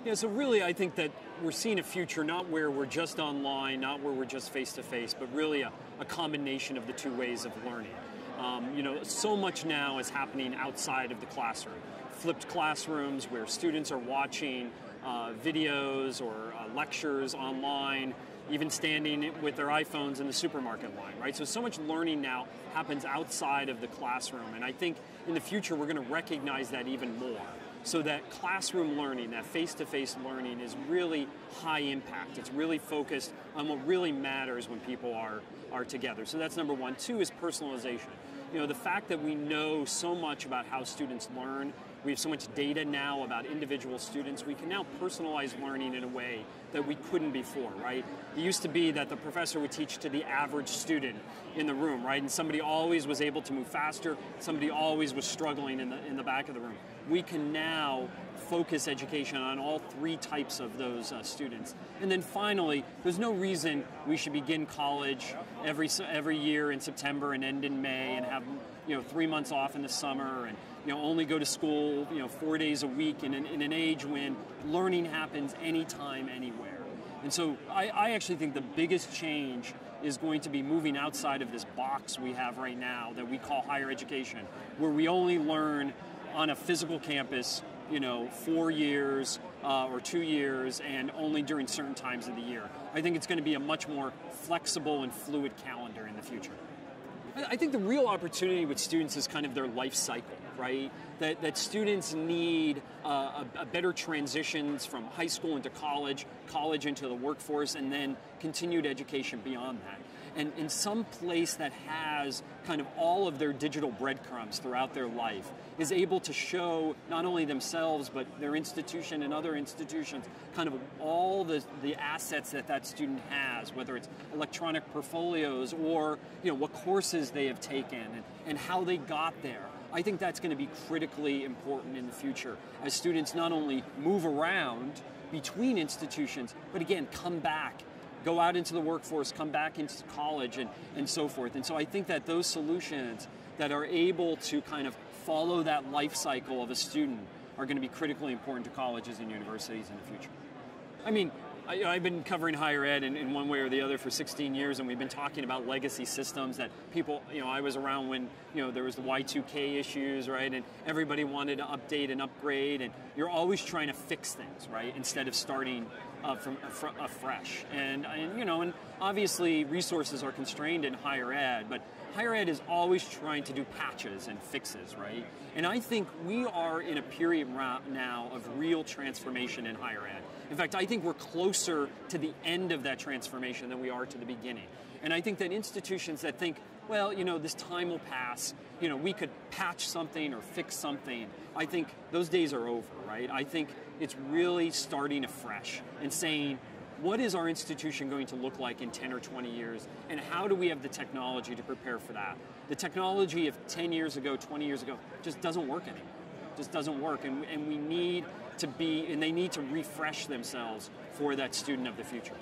Yeah, so really I think that we're seeing a future not where we're just online, not where we're just face-to-face, but really a combination of the two ways of learning. So much now is happening outside of the classroom. Flipped classrooms where students are watching videos or lectures online, even standing with their iPhones in the supermarket line, right? So much learning now happens outside of the classroom, and I think in the future we're going to recognize that even more. So that classroom learning, that face-to-face learning is really high impact. It's really focused on what really matters when people are together. So that's number one. Two is personalization. The fact that we know so much about how students learn, we have so much data now about individual students, we can now personalize learning in a way that we couldn't before, right? It used to be that the professor would teach to the average student in the room, right? And somebody always was able to move faster, somebody always was struggling in the back of the room. We can now focus education on all three types of those students. And then finally, there's no reason we should begin college every year in September and end in May and have 3 months off in the summer and only go to school 4 days a week in an age when learning happens anytime, anywhere. And so I actually think the biggest change is going to be moving outside of this box we have right now that we call higher education, where we only learn on a physical campus 4 years or 2 years and only during certain times of the year. I think it's going to be a much more flexible and fluid calendar in the future. I think the real opportunity with students is kind of their life cycle, right? That students need a better transitions from high school into college into the workforce, and then continued education beyond that. And in some place that has kind of all of their digital breadcrumbs throughout their life is able to show not only themselves but their institution and other institutions kind of all the assets that student has, whether it's electronic portfolios or what courses they have taken and how they got there. I think that's going to be critically important in the future as students not only move around between institutions, but again, come back, go out into the workforce, come back into college and so forth. And so I think that those solutions that are able to kind of follow that life cycle of a student are going to be critically important to colleges and universities in the future. I mean, I've been covering higher ed in one way or the other for 16 years, and we've been talking about legacy systems that people, I was around when, there was the Y2K issues, right? And everybody wanted to update and upgrade, and you're always trying to fix things, right? Instead of starting from afresh. And obviously resources are constrained in higher ed, but higher ed is always trying to do patches and fixes, right? And I think we are in a period now of real transformation in higher ed. In fact, I think we're closer to the end of that transformation than we are to the beginning. And I think that institutions that think, well, this time will pass, we could patch something or fix something, I think those days are over, right? I think it's really starting afresh and saying, what is our institution going to look like in 10 or 20 years, and how do we have the technology to prepare for that? The technology of 10 years ago, 20 years ago, just doesn't work anymore. Just doesn't work, and we need to be, and they need to refresh themselves for that student of the future.